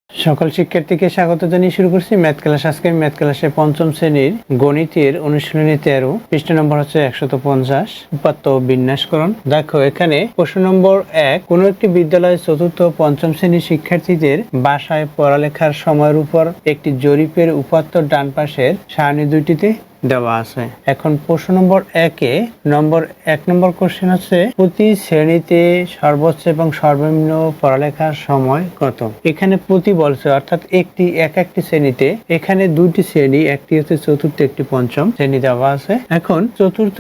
সকল শিক্ষার্থীকে স্বাগত জানিয়ে শুরু করছি ম্যাথ ক্লাস। আজকে ম্যাথ ক্লাসে পঞ্চম শ্রেণীর গণিতের অনুশীলনী 13, পৃষ্ঠ নম্বর হচ্ছে 150, উপাত্ত বিন্যাসকরণ। দেখো এখানে প্রশ্ন নম্বর 1, কোন একটি বিদ্যালয়ের চতুর্থ ও পঞ্চম শ্রেণীর শিক্ষার্থীদের বাসায় পড়ালেখার সময়ের উপর একটি জরিপের উপাত্ত ডান পাশের সারণী দুইটিতে দেওয়া আছে। এখন প্রশ্ন নম্বর 1 নম্বর কোশ্চেন হচ্ছে প্রতি শ্রেণীতে সর্বোচ্চ এবং সর্বনিম্ন পড়ালেখার সময় কত। এখানে প্রতি বলছে, অর্থাৎ একটি শ্রেণীতে, এখানে দুইটি শ্রেণী, একটি হচ্ছে চতুর্থ, একটি পঞ্চম শ্রেণী দেওয়া আছে। এখন চতুর্থ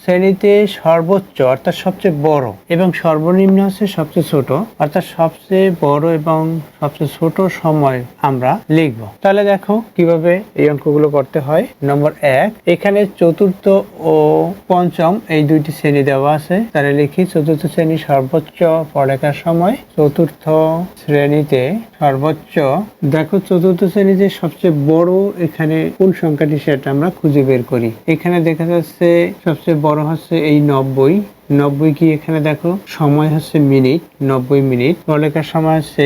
শ্রেণীতে সর্বোচ্চ অর্থাৎ সবচেয়ে বড় এবং সর্বনিম্ন হচ্ছে সবচেয়ে ছোট, অর্থাৎ সবচেয়ে বড় এবং সবচেয়ে ছোট সময় আমরা লিখব। তাহলে দেখো কিভাবে এই অঙ্কগুলো করতে হয়। নম্বর 1, এখানে চতুর্থ ও পঞ্চম এই দুইটি শ্রেণী দেওয়া আছে। তাহলে লিখি চতুর্থ শ্রেণী সর্বোচ্চ পড়ালেখার সময়। চতুর্থ শ্রেণীতে সর্বোচ্চ, দেখো চতুর্থ শ্রেণীতে সবচেয়ে বড় এখানে কোন সংখ্যাটি সেটা আমরা খুঁজে বের করি। এখানে দেখা যাচ্ছে সবচেয়ে বড় হচ্ছে এই 90 কি, এখানে দেখো সময় হচ্ছে মিনিট, 90 মিনিট, পড়ালেখার সময় হচ্ছে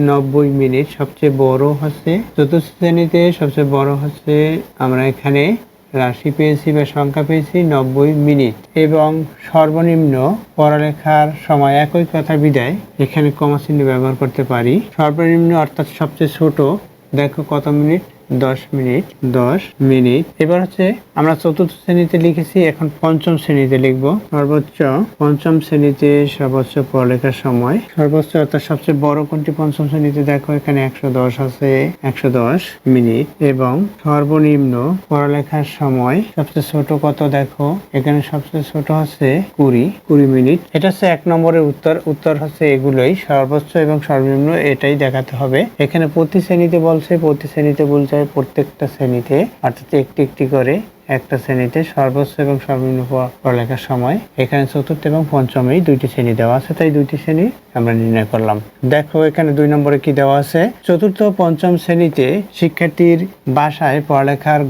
90 মিনিট। সবচেয়ে বড় হচ্ছে চতুর্থ শ্রেণীতে সবচেয়ে বড় হচ্ছে, আমরা এখানে রাশি পেয়েছি বা সংখ্যা পেয়েছি 90 মিনিট। এবং সর্বনিম্ন পড়ালেখার সময় একই কথা বিদায় এখানে কমা চিহ্ন ব্যবহার করতে পারি। সর্বনিম্ন অর্থাৎ সবচেয়ে ছোট, দেখো কত মিনিট, 10 মিনিট। এবার হচ্ছে আমরা চতুর্থ শ্রেণীতে লিখেছি, এখন পঞ্চম শ্রেণীতে লিখবো। সর্বোচ্চ, পঞ্চম শ্রেণীতে সর্বোচ্চ পড়ালেখার সময়। সর্বোচ্চ অর্থাৎ সবচেয়ে বড় কোনটি পঞ্চম শ্রেণীতে, দেখো এখানে 110 আছে, 110 মিনিট। এবং সর্বনিম্ন পড়ালেখার সময় সবচেয়ে ছোট কত, দেখো এখানে সবচেয়ে ছোট হচ্ছে 20 মিনিট। এটা হচ্ছে 1 নম্বরের উত্তর হচ্ছে এগুলোই, সর্বোচ্চ এবং সর্বনিম্ন এটাই দেখাতে হবে। এখানে প্রতি শ্রেণীতে বলছে, প্রতি শ্রেণীতে বলছে প্রত্যেকটা শ্রেণীতে, অর্থাৎ একটি করে একটা শ্রেণীতে সর্বোচ্চ এবং সর্বনিম্ন পড়ালেখার সময়। এখানে চতুর্থ এবং পঞ্চমেই দুইটি শ্রেণী দেওয়া আছে, তাই দুইটি শ্রেণী আমরা নির্ণয় করলাম। দেখো এখানে 2 নম্বরে কি দেওয়া আছে, চতুর্থ ও পঞ্চম শ্রেণীতে শিক্ষার্থীর বাসায় পড়ালেখার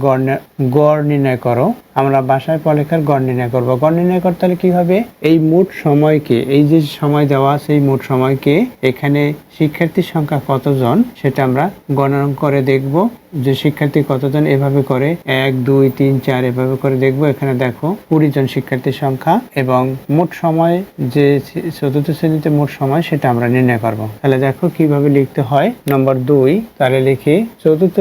গড় নির্ণয় করো। আমরা বাসায় পড়ালেখার গড় নির্ণয় করবো। গড় নির্ণয় করতে হলে কি হবে, এই মোট সময়কে, এই যে সময় দেওয়া আছে এই মোট সময়কে এখানে শিক্ষার্থীর সংখ্যা কতজন সেটা আমরা গণনা করে দেখব যে শিক্ষার্থী কতজন। এভাবে করে 1 2 3 4 এভাবে করে দেখব। এখানে দেখো 20 জন শিক্ষার্থীর সংখ্যা এবং মোট সময়, যে চতুর্থ শ্রেণীতে মোট সময় সেটা আমরা নির্ণয় করব। তাহলে দেখো কিভাবে লিখতে হয়। নম্বর 2, তাহলে লিখি চতুর্থ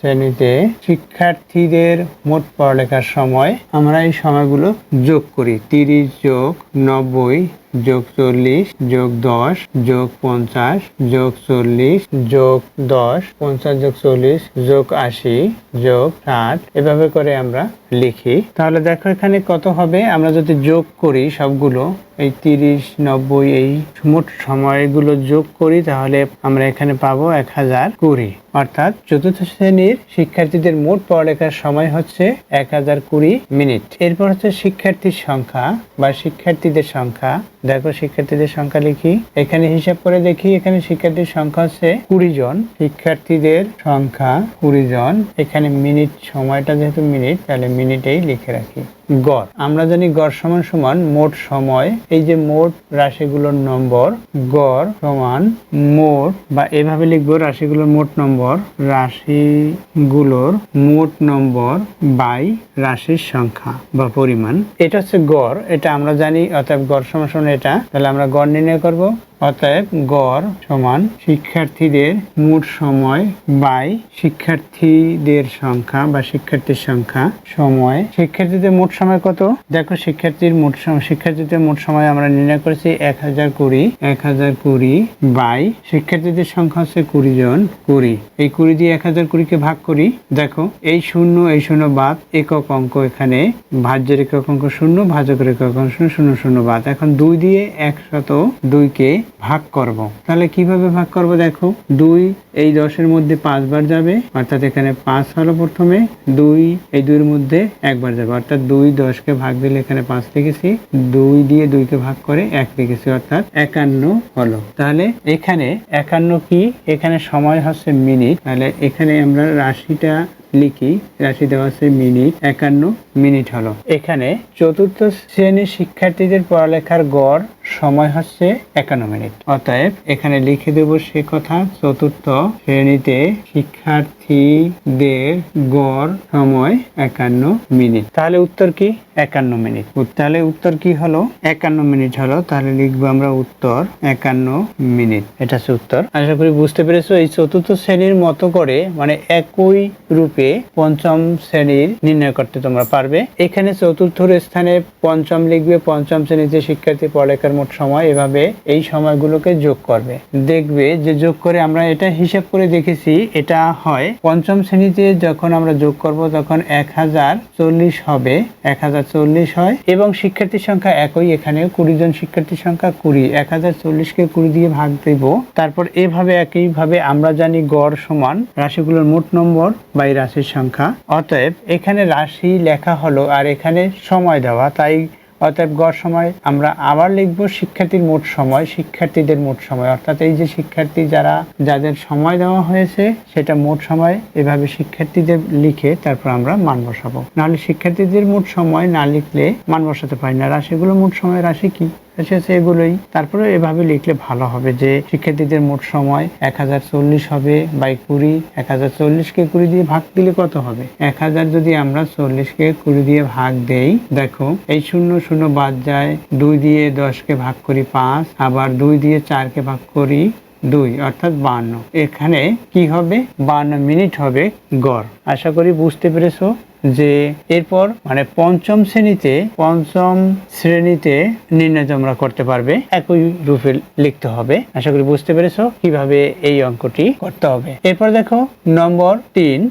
শ্রেণীতে শিক্ষার্থীদের মোট পড়ালেখার সময়। আমরা এই সময়গুলো যোগ করি, 30 যোগ 90 যোগ 40 যোগ 10 যোগ 50 যোগ 40 যোগ 10, 50 যোগ 40 যোগ 80 যোগ 60, এভাবে করে আমরা লিখি। তাহলে দেখো এখানে কত হবে, আমরা যদি যোগ করি সবগুলো, এই 30 90 এই মোট সময়গুলো যোগ করি, তাহলে আমরা এখানে পাবো 1020। অর্থাৎ চতুর্থ শ্রেণীর শিক্ষার্থীদের মোট পড়ালেখার সময় হচ্ছে 1020 মিনিট। এরপর হচ্ছে শিক্ষার্থীর সংখ্যা বা শিক্ষার্থীদের সংখ্যা। দেখো শিক্ষার্থীদের সংখ্যা লিখি, এখানে হিসাব করে দেখি। এখানে শিক্ষার্থীর সংখ্যা হচ্ছে 20 জন, শিক্ষার্থীদের সংখ্যা 20 জন। এখানে মিনিট, সময়টা যেহেতু মিনিট, তাহলে মিনিটেই লিখে রাখি। গড়, আমরা জানি গড় সমান সমান মোট সময়, এই যে মোট রাশিগুলোর নম্বর, গড় সমান মোট, বা এভাবে লিখবো রাশিগুলোর মোট নম্বর, রাশিগুলোর মোট নম্বর বাই রাশির সংখ্যা বা পরিমাণ। এটা হচ্ছে গড়, এটা আমরা জানি। অতএব গড় সমান সমান এটা, তাহলে আমরা গড় নির্ণয় করব। অতএব গড় সমান শিক্ষার্থীদের মোট সময় বাই শিক্ষার্থীদের সংখ্যা বা শিক্ষার্থীর সংখ্যা সময়। শিক্ষার্থীদের মোট সময় কত, দেখো শিক্ষার্থীদের মোট সময় আমরা নির্ণয় করেছি 1020 বাই শিক্ষার্থীদের সংখ্যা হচ্ছে 20 জন। 20, এই 20 দিয়ে 1020 ভাগ করি। দেখো এই শূন্য বাদ, একক অঙ্ক, এখানে ভাজ্যের একক অঙ্ক 0, ভাজকের একক অঙ্ক 0 বাদ। এখন 2 দিয়ে 102 কে ভাগ করব। তাহলে কিভাবে ভাগ করব, দেখো 2 এই 10-এর মধ্যে 5 বার যাবে, অর্থাৎ এখানে 5 হলো প্রথমে, 2 এই 2 এর মধ্যে একবার যাবে, অর্থাৎ 2 10-কে ভাগ দিলে এখানে 5 লিখেছি, 2 দিয়ে 2-কে ভাগ করে 1 লিখেছি, অর্থাৎ 51 হলো। তাহলে এখানে 51 কি, এখানে সময় হচ্ছে মিনিট। তাহলে এখানে আমরা রাশিটা লিখি, রাশি দেওয়া আছে মিনিট, 51 মিনিট হলো। এখানে চতুর্থ শ্রেণীর শিক্ষার্থীদের পড়ালেখার গড় সময় হচ্ছে 51 মিনিট। অতএব এখানে লিখে দেব সে কথা, চতুর্থ শ্রেণীতে শিক্ষার্থীদের গড় সময় 51 মিনিট। তাহলে উত্তর কি? 51 মিনিট। তাহলে উত্তর কি হলো? 51 মিনিট হলো। তাহলে লিখবো আমরা উত্তর 51 মিনিট। এটা হচ্ছে উত্তর। আশা করি বুঝতে পেরেছো। এই চতুর্থ শ্রেণীর মতো করে মানে একই রূপে পঞ্চম শ্রেণীর নির্ণয় করতে তোমরা পারবে। এখানে চতুর্থের স্থানে পঞ্চম লিখবে, পঞ্চম শ্রেণীতে শিক্ষার্থী পড়ালেখার মোট সময়, এভাবে এই সময়গুলোকে যোগ করবে। দেখবে যে যোগ করে আমরা এটা হিসাব করে দেখেছি, এটা হয় পঞ্চম শ্রেণীতে যখন আমরা যোগ করব তখন 1040 হবে, 1040 হয় এবং শিক্ষার্থীর সংখ্যা একই। এখানে 20 জন শিক্ষার্থীর সংখ্যা 20, 1040কে 20 দিয়ে ভাগ দেব। তারপর এভাবে একইভাবে আমরা জানি গড় সমান রাশিগুলোর মোট নম্বর বাই রাশির সংখ্যা। অতএব এখানে রাশি লেখা হলো আর এখানে সময় দেওয়া, তাই অতএব গড় সময় আমরা আবার লিখব শিক্ষার্থীর মোট সময়, শিক্ষার্থীদের মোট সময়, অর্থাৎ এই যে শিক্ষার্থী যাদের সময় দেওয়া হয়েছে সেটা মোট সময়, এভাবে শিক্ষার্থীদের লিখে তারপর আমরা মান বসাবো। নাহলে শিক্ষার্থীদের মোট সময় না লিখলে মান বসাতে পারি না। রাশিগুলো মোট সময় রাশি কি? এগুলোই। তারপরে এভাবে লিখলে ভালো হবে যে শিক্ষার্থীদের মোট সময় 1040 হবে বাই 20, 1040কে 20 দিয়ে ভাগ দিলে কত হবে? 1000 যদি আমরা 40কে 20 দিয়ে ভাগ দেই, দেখো এই 0 0 বাদ যায়, 2 দিয়ে 10কে ভাগ করি 5, আবার 2 দিয়ে 4কে ভাগ করি 2, অর্থাৎ 52। এখানে কি হবে? 52 মিনিট হবে গড়। আশা করি বুঝতে পেরেছো যে এরপর মানে পঞ্চম শ্রেণীতে নির্ণয় তোমরা করতে পারবে, একই রূপে লিখতে হবে। আশা করি বুঝতে পেরেছো কিভাবে এই অঙ্কটি করতে হবে। এরপর দেখো নম্বর 3,